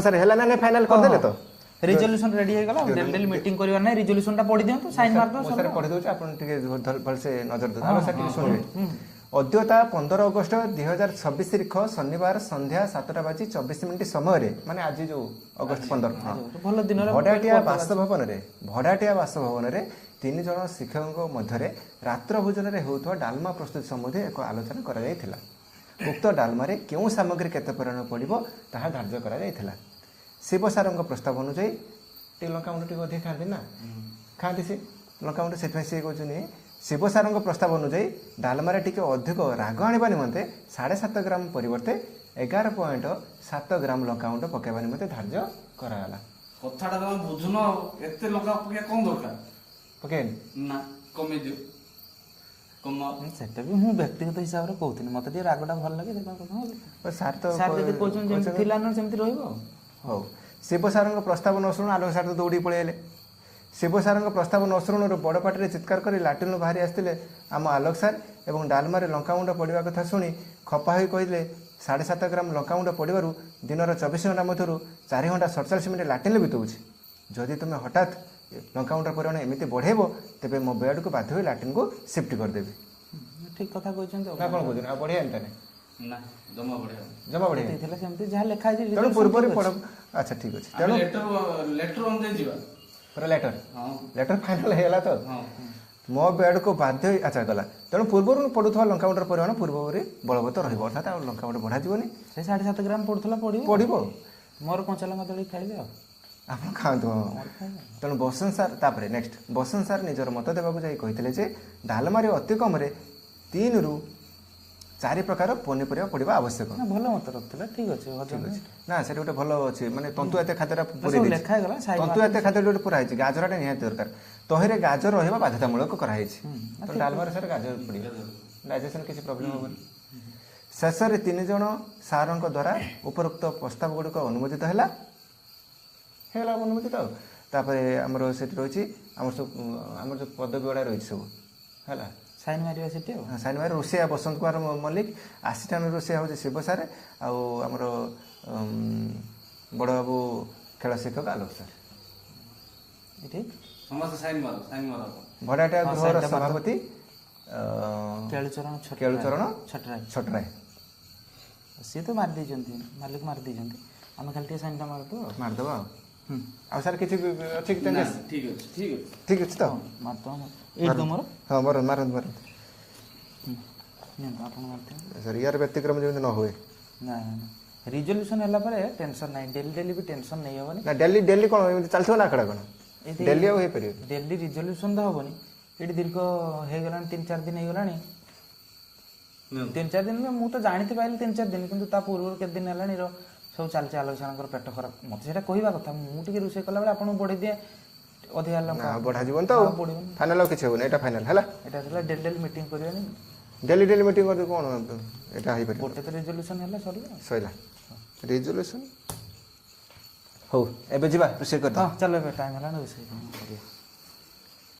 Sir हेला ना final कर देले तो रिजोल्यूशन रेडी हो गला डेली मीटिंग करबा नै रिजोल्यूशन टा पढी दियंतु साइन मार दो सर पढी दोछ आपन टिके भल से नजर दो हम सर सुनबे अद्यता 15 अगस्त 2026 तारिख शनिवार संध्या 7:24 समय रे माने आज जो अगस्त 15 भल दिन रे भडाटिया बासभवन रे 3 जन शिक्षकों मध्य रात्र भोजन रे होउथवा डालमा प्रस्तुति संबंधी एक आलोचना करा जायथिला। उक्त डालमा रे केउ सामग्री केते परिमाण पड़िबो ताहा धार्य करा जायथिला। शिव सारंग प्रस्ताव अनुसार टी लंका मुंड टी अधिक खाती ना खाती से लंका मुंड से कहते शिव सारंग प्रस्ताव अनुसार डालमारे टी अधिक राग आने निमंते 7.5 ग्राम परिवर्ते 11.7 ग्राम लंका मुंड पकेबा निमंते धार्य कराला। कथाटा तुम बुझुन एते लंका पके कोन दरकार पके ना कमे दियो कम सेटा भी हूं व्यक्तिगत हिसाब रे कहउथिनी मते जे रागटा भल लागे देखा कथा सार तो सार जदी कोचन जेम थिला न सेमति रहइबो। हो शिव सारंग प्रस्ताव न शुणु आलोक सार तो दौड़ी पळेले। शिव सारंग प्रस्ताव न शुणु बड़ पाटी चित्कार कर लाट्रिन बाहरी आसते आम आलोक सार और डालमारे लंकामुंड पड़ा कथा शुणी खपा हो कहले 7.5 ग्राम लंकामुंड पड़ू दिन 24 घंटा मध्य 4 घंटा 47 मिनिट लाट्रिन बिताऊे जदि तुम हठात लंकामुंड परिमाण एमती बढ़ेब तेज मो बेड को बाध्य लाट्रिन को शिफ्ट करदेवी। ठीक कथा कहछन ना कोन कहछन आ बढ़िया एंटा ना जमा बढ़िया जमा बढ़िया देथिला सेमति जहा लेखा जे तेणु पूर्व पढ़ अच्छा ठीक अच्छे तेणु लेटर अनुसार जीवा पूरा लेटर हां लेटर फाइनल हैला तो हां मो बेड को बाध्य अच्छा गला तेणु पूर्व पड़ुवा लंकामुंडर परिमाण पूर्व बलवत्त रही अर्थात लंकामुंड बढ़ा जीवनी से 7.5 ग्राम पड़ुथला पड़ो मोर कंचा लंका दली खाइबे आप खातु तेणु बसंत सार तापर नेक्स्ट बसंत सार निजर मत देवाक जाई कहितले जे डालमारे अति कम रे 3 रु 4 प्रकार पनीपरिया पड़वा आवश्यक। भल मत रखला ठीक अछि ना से गोटे भल अछि माने तंतु एते खाद्यरा पूरी दे लेखा गला तंतु एते खाद्य गोटे पूरा हिची गाजरटा निहात दरकार तोहरे गाजर रहबा बाध्यतामूलक करा हिची तो डालमारे सर गाजर पड़ी डाइजेशन किसी प्रॉब्लम होबन। शेष रे 3 जन सारंक द्वारा उपरोक्त प्रस्ताव गुड़िक अनुमोदित हैला हैला अनुमोदित तापर हमर सेट रहिछि हमर जो पदवी गुड़ा रहिछि सब हैला साइन मारिया सेठी साइन मारि रोसिया बसंत कुमार मल्लिक आसिस्टांट रोसिया हूँ शिव सार आमर बड़ बाबू खेल शिक्षक आलोक सार समस्त साइन मारो भड़ाटिया गृहर सभापति केलुचरण छटराय सी तो मार देजंती मालिक मार देजंती हम खाली टे साइन मार दो आ सर किछि अछि कि चेंजेस ठीक अछि तो मार दो एक दो मोर हां मोर मारन नहीं आपन मारते सर यार व्यतिक्रम जेमि न होए ना रिजोल्यूशन हला पर टेंशन नहीं डेली भी टेंशन नहीं होबनी ना डेली कोन एमि चलथो ना आकड़ा कोन डेली हो परियो डेली रिजोल्यूशन तो होबनी एडी दीर्घ हे गलान 3-4 दिन हे गलानी 3-4 दिन में मु तो जानिते पाइल 3-4 दिन किंतु ता पूर्व के दिन हलानी रो सब चलचे आलोचना पेट खराब मत सेटा कहवा कथा मु टिके रुसे कला बेला आपन बढ़ी दिए अधिक लंका बढ़ा जीवन तो फाइनल किछ होबन एटा फाइनल हला एटा हला डेली मीटिंग करियानी डेली मीटिंग कर कोन एटा हाई पर गोटे तो रिजोल्यूशन हला सइला रिजोल्यूशन हो एबे जीवा रुसे कर हां चलो टाइम हला ना रुसे करिया।